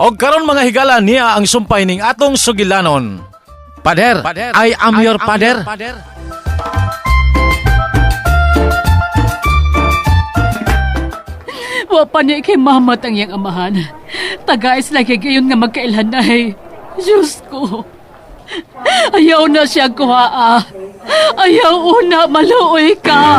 Og karon mga higala niya ang sumpay ning atong sugilanon. Pader, I am your pader. Wa pa niya kay mamat ang iyang amahan. Tagais lagi gayon nga magkailhanay. Diyos ko. Ayaw na siya kuhaa. Ayaw una maluoy ka.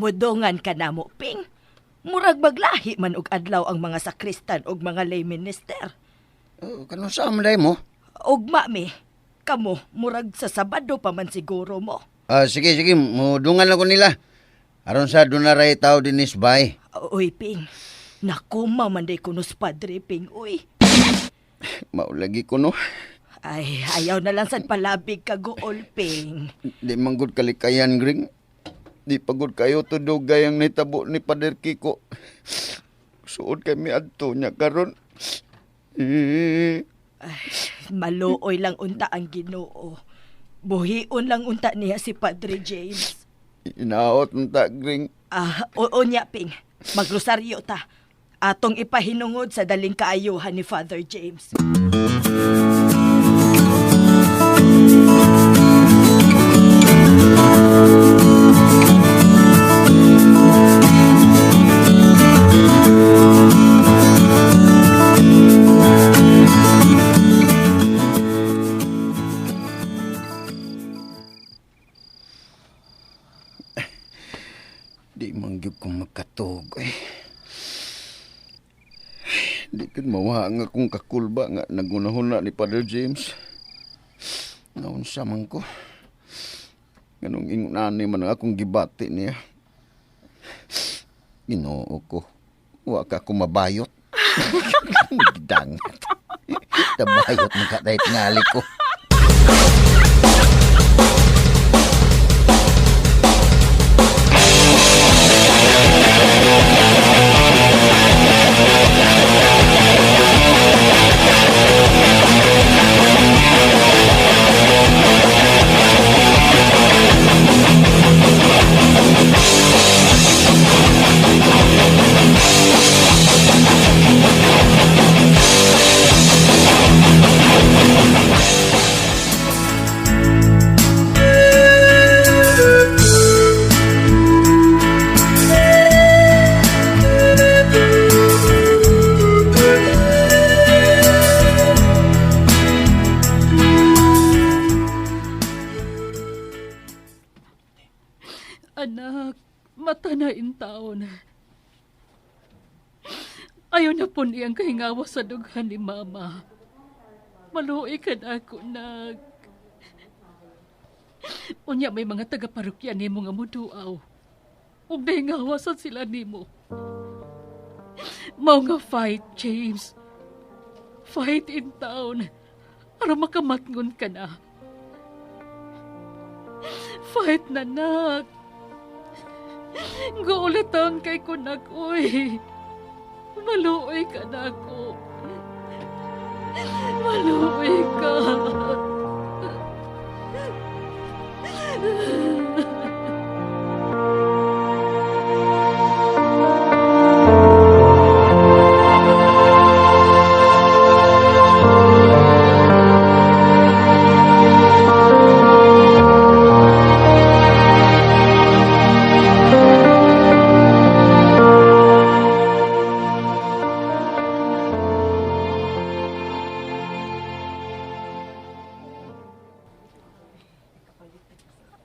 Mudongan ka na mo, Ping. Murag maglahi man og adlaw ang mga sakristan og mga lay minister. Kanong saan man mo? Og mami, kamo, murag sa Sabado pa man siguro mo. Sige, mudungan lang ko nila. Aron sa dunaray tao din isbay. Uy, Ping. Nakuma man day kunos padre, Ping, uy. Maulagi ko no. Ay, ayaw na lang sad palabig ka gool, Ping. Di manggod kalikayan, Gring. Di pagod kayo to dugay ang nitabo ni Pader Kiko. Suod kami adto niya karon. Ay, maluoy lang unta ang Ginoo. Buhion lang unta niya si Padre James. Inaot unta, Gring. Oo niya, Ping. Magrosaryo ta. Atong ipahinungod sa daling kaayuhan ni Father James. Di mangyog kong magkatog eh. Di kan mawa nga kong kakulba nga nagunahuna ni Father James. Naunsa man ko. Ganong ingunani man ang akong gibati niya. Ginoo ko. Wa ka ko mabayot. Nagdangat. Tabayot mo ka dahit ngali ko. Anak, mata na in taon. Ayaw na po niyang kahingawa sa dughan ni Mama. Maluoy ka na ako, nak. Unya may mga taga-parokya ni mo nga muduaw. Ug nahingawasan sila ni mo. Mao nga fight, James. Fight in town. Aron makamatngon ka na. Fight na, nak. Guulatan kay kunak, uy. Maluoy ka na ako. Maluoy ka.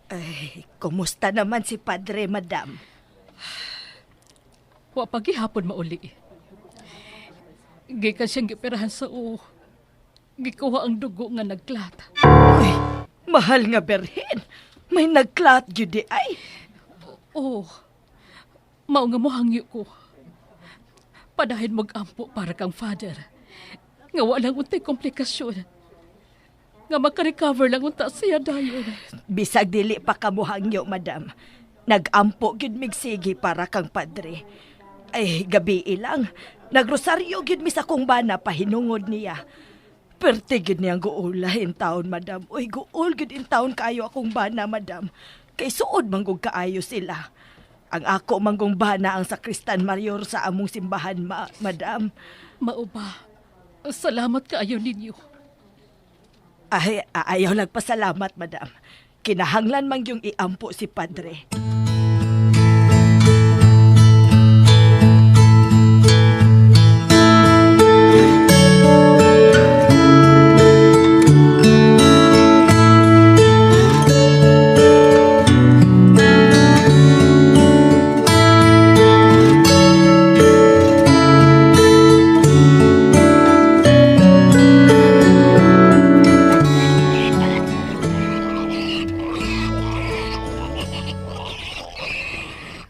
Ay, kumusta naman si Padre, Madam? Wa pagihapon mauli. Gikan siyang giperahan sa gikuha ang dugo nga nagklat. Uy, mahal nga berhen. May nagklat yun di ay. Mao nga mo hangyo ko. Padahin mag-ampo para kang father. Nga walang untay komplikasyon. nga makarecover lang unta siya dayon. Bisag dili pa kamuhangyo, madam. Nagampo gyud mig sige para kang padre. Ay, gabi ilang. Nagrosaryo gyud mi sa kong bana pahinungod niya. Perte gyud niyang guula in taon, madam. Uy, guul gyud in taon kaayo akong bana, madam. Kay suod manggong kaayo sila. Ang ako manggong bana ang sakristan mayor sa among simbahan, madam. Mao ba? Salamat kaayo ninyo. Ay, ayaw nagpasalamat, madam. Kinahanglan man yung iampo si padre.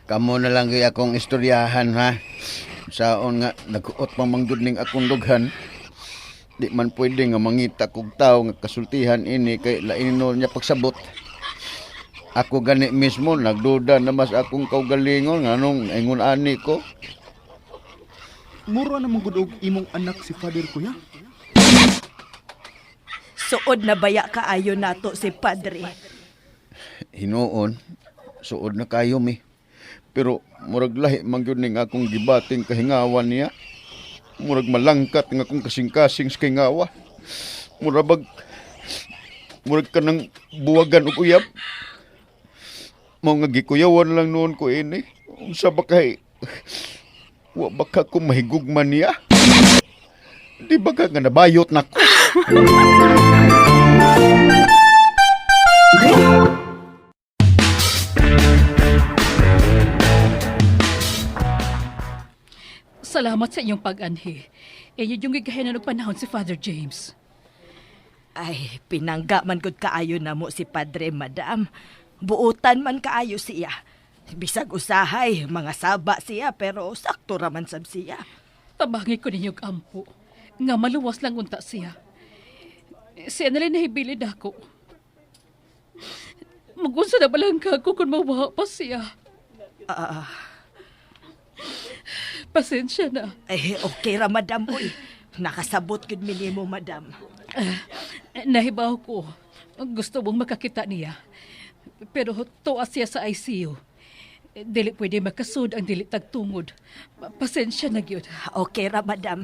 Kamo na lang kay akong istoryahan, ha? Saon nga nagkuot pa manggod ning akong dughan. Di man pwede nga mangita kog tao nga kasultihan ini kay laino niya pagsabot. Ako gani mismo nagduda na mas akong kaugalingon nganong ingon ani ko. Mura na manggod og imong anak si Father kuya. Suod na baya kaayo nato si padre. Hinuon, suod na kayo mi. Pero murag lahi man gyud ning akong gibating kahingawan niya. Murag malangkat nga akong kasing-kasing sa kahingawa. Murag kanang buwagan og uyab. Mao nga gikuyawan lang noon ko ini. Unsa ba kay wa baka ko mahigugman niya? Di ba ka nga nabayot na ko? Salamat sa inyong pag-anhi. Inyo yung gigahinan ng panahon si Father James. Ay, pinangga man gud kaayo na mo si padre, madam. Buutan man kaayo siya. Bisag usahay, mga saba siya, pero sakto raman sab siya. Tabangi ko ninyong ampo. Nga maluwas lang unta siya. Siya nalang nahibilid ako. Magunsa na balang ako kung mawaha pa siya. Pasensya na. Ay, okay ra, madam. Uy, nakasabot gud minimo, madam. Nahibaw ko. Gusto mong makakita niya. Pero tuwa siya sa ICU. Dili pwede makasud ang dili tagtungod. Pasensya na gyud. Okay ra, madam.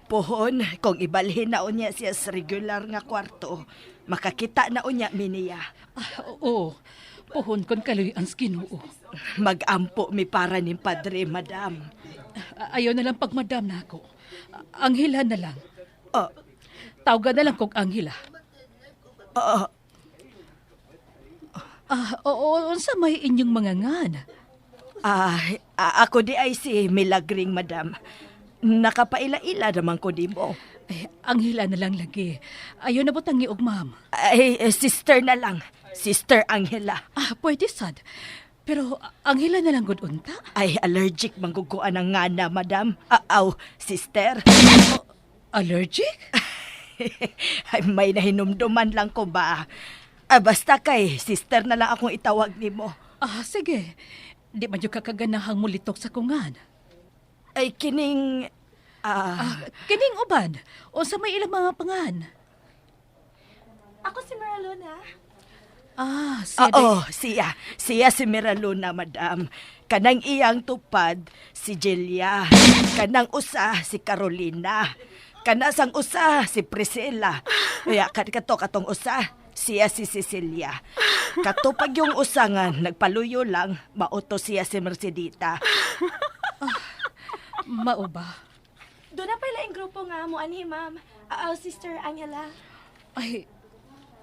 Pohon, kung ibalhin na unya siya sa regular nga kwarto, makakita na unya miniya. Oo. Pohon kon kaluy ang Ginoo. Mag-ampo mi para ni padre, madam. Ayaw na lang pagmadam na ako. Anghila na lang. Oh, Tawgan na lang kong anghila. Oo, unsa may inyong mga ngan? Ako di ay si Milagring, madam. Nakapaila-ila naman ko di mo. Anghila na lang lagi. Ayaw na butang giog, ma'am. Ay, sister na lang. Sister Angela. Pwede sad. Pero anghila na lang gud unta. Ay, allergic mangguguan ang ngana, madam. Sister. Allergic? Ay, may nahinumduman lang ko ba? Basta kay, sister na lang akong itawag ni mo. Sige. Di man yung kakaganahang mulitok sa kungan. Ay, kining... Kining uban. O sa may ilang mga pangan. Ako si Maralona. Siya. Siya si Miraluna, madam. Kanang iyang tupad, si Jelia. Kanang usa, si Carolina. Kanasang usa, si Priscilla. Kaya katong usa, siya si Cecilia. Katupag yung usa nga, nagpaluyo lang, mauto siya si Mercedita. Mao ba? Doon na pala yung grupo nga mo, anhi, ma'am. Sister Angela. Ay,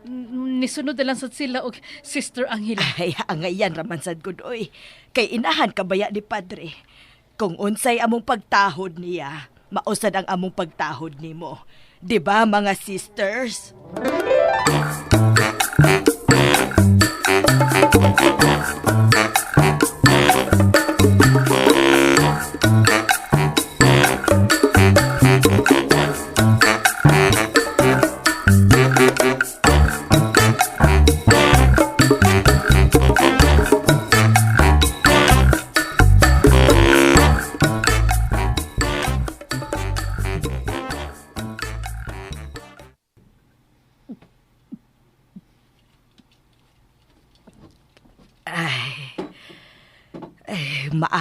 nisunod na lang sad sila og Sister Angela. Ay, angayan raman sad gud oy. Kay inahan kabaya ni padre. Kung unsay among pagtahod niya, mausad ang among pagtahod nimo. 'Di ba, mga sisters?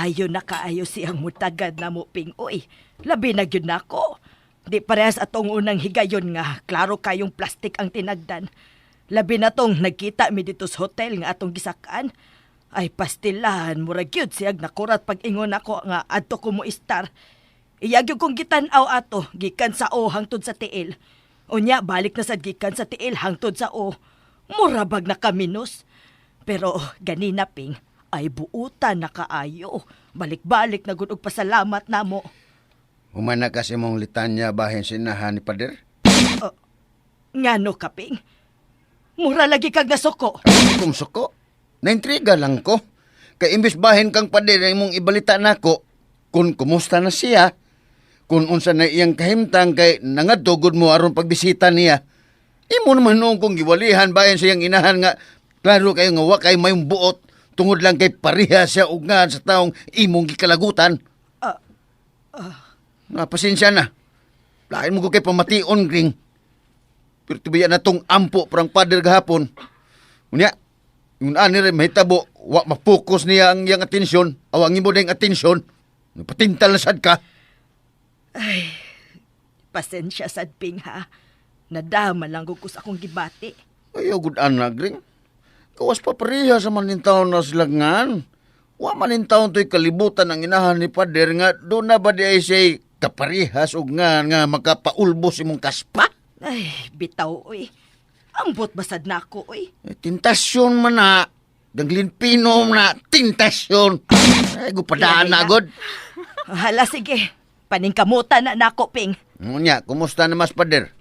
Maayo na kaayo siyang mutagad na mo ping oy. Labi na gyud nako. Di parehas atong unang higayon nga klaro kayong plastik ang tinagdan. Labi na tong nagkita mi dito sa hotel nga atong gisakaan. Ay pastilahan murag gyud siyag nakurat pag ingon ako nga adto ko mo istar. Iyag kong gitan-aw ato gikan sa O hangtod sa tiil. Unya balik na sad gikan sa tiil hangtod sa O. Murabag na kaminos. Pero ganina ping ay buutan na kaayo. Balik-balik na gud og pasalamat namo. Humana kasi mong litanya bahin sinahan ni Pader. Ngano kaping? Mura lagi kag nasuko. Kung suko, naintriga lang ko. Kay imbis bahin kang Pader na imong ibalita nako kung kumusta na siya, kung unsa na iyang kahimtang kay nangadtugod mo aron pagbisita niya. Imo naman noong kung giwalihan bahin siyang inahan nga klaro kayo nga wa kay mayong buot tungod lang kay pareha siya ug nga sa taong imong gikalagutan. Pasensya na. Lain mo ko kay pamation, Gring. Pero tibayan na tong ampo parang Pader gahapon. Unya, yung ani rin mahitabo, wa mapokus niya ang iyang atensyon, awangin mo na yung atensyon. Napatintal na sad ka. Pasensya sad ping ha. Nadama lang ko sa akong gibati. Ayaw good anak, Gring. Kawas pa pareha sa manintaon na silangan. Wa manintaon to'y kalibutan ang inahan ni Pader nga doon na ba di ay siya'y kaparihas o nga makapaulbos imong kaspa? Ay, bitaw oy. Ambot basad na ako oy. Tintasyon man na. Gaglinpinom na tintasyon. Ay, gupadaan na agad. Hala sige. Paningkamutan na nako ping. Ngunya, kumusta na mas Pader?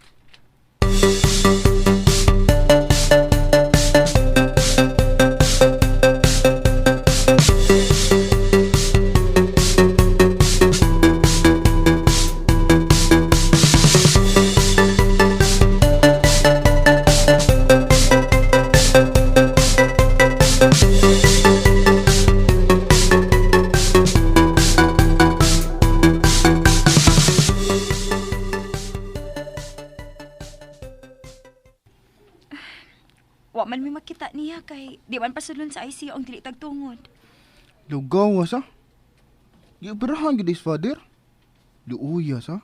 Wa man may makita niya kay di man pasulon sa ICU ang dili tagtungod. Lugawas ha? Gioperahan gid is Father. Luuyas ha?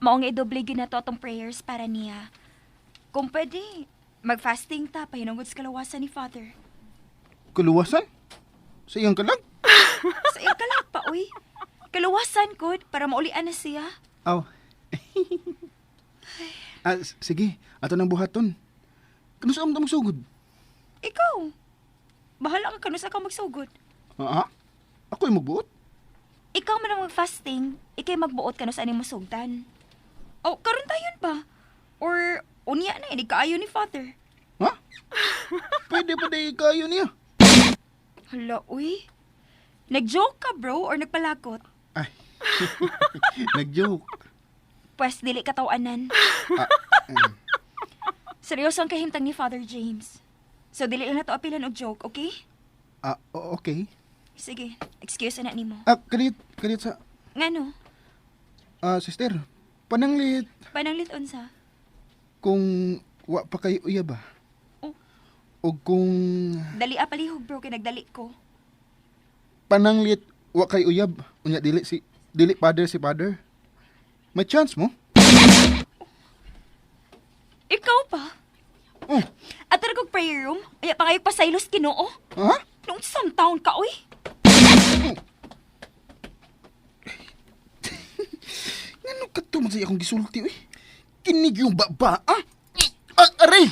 Mao nga idoble gyud nato atong prayers para niya. Kung pwede, mag-fasting ta pahinungod sa kalawasan ni Father. Kaluwasan? Sa iyang kalag? Sa iyang kalag pa, uy. Kalawasan gud para maulian na siya. Aw. Sige, ato nang buhaton. Kano sa among sugod? Ikaw. Bahala ka kano sa ka magsugod. Ha? Ako yung magbuot? Ikaw man ang mag-fasting, ikay magbuot ka no sa mo sugdan. Oh, karon tayon pa. Or unya na ini kaayo ni Father. Ha? Pwede pa day kayo niya. Hala, uy. Nag-joke ka, bro, or nagpalakot? Ay. Nag-joke. Pwes, dili katawanan. Seryoso ang kahimtang ni Father James. So, dili lang na to apilan og joke, okay? Okay. Sige, excuse na nimo. Kadit sa... Ngano? Sister, pananglit Pananglit unsa? kung wa pa kayo uyab ba? Oh. O kung Dali palihog, bro, kay nagdali ko. pananglit wa kayo uyab, unya dili Pader si Pader. May chance mo? Ikaw pa? Oh, At kog prayer room, aya pa kayo pasaylos Ginoo. ha? Nung isang taon ka, uy. Ngano ka to man sa akong gisulti, uy? Kinig yung baba, ah? Aray!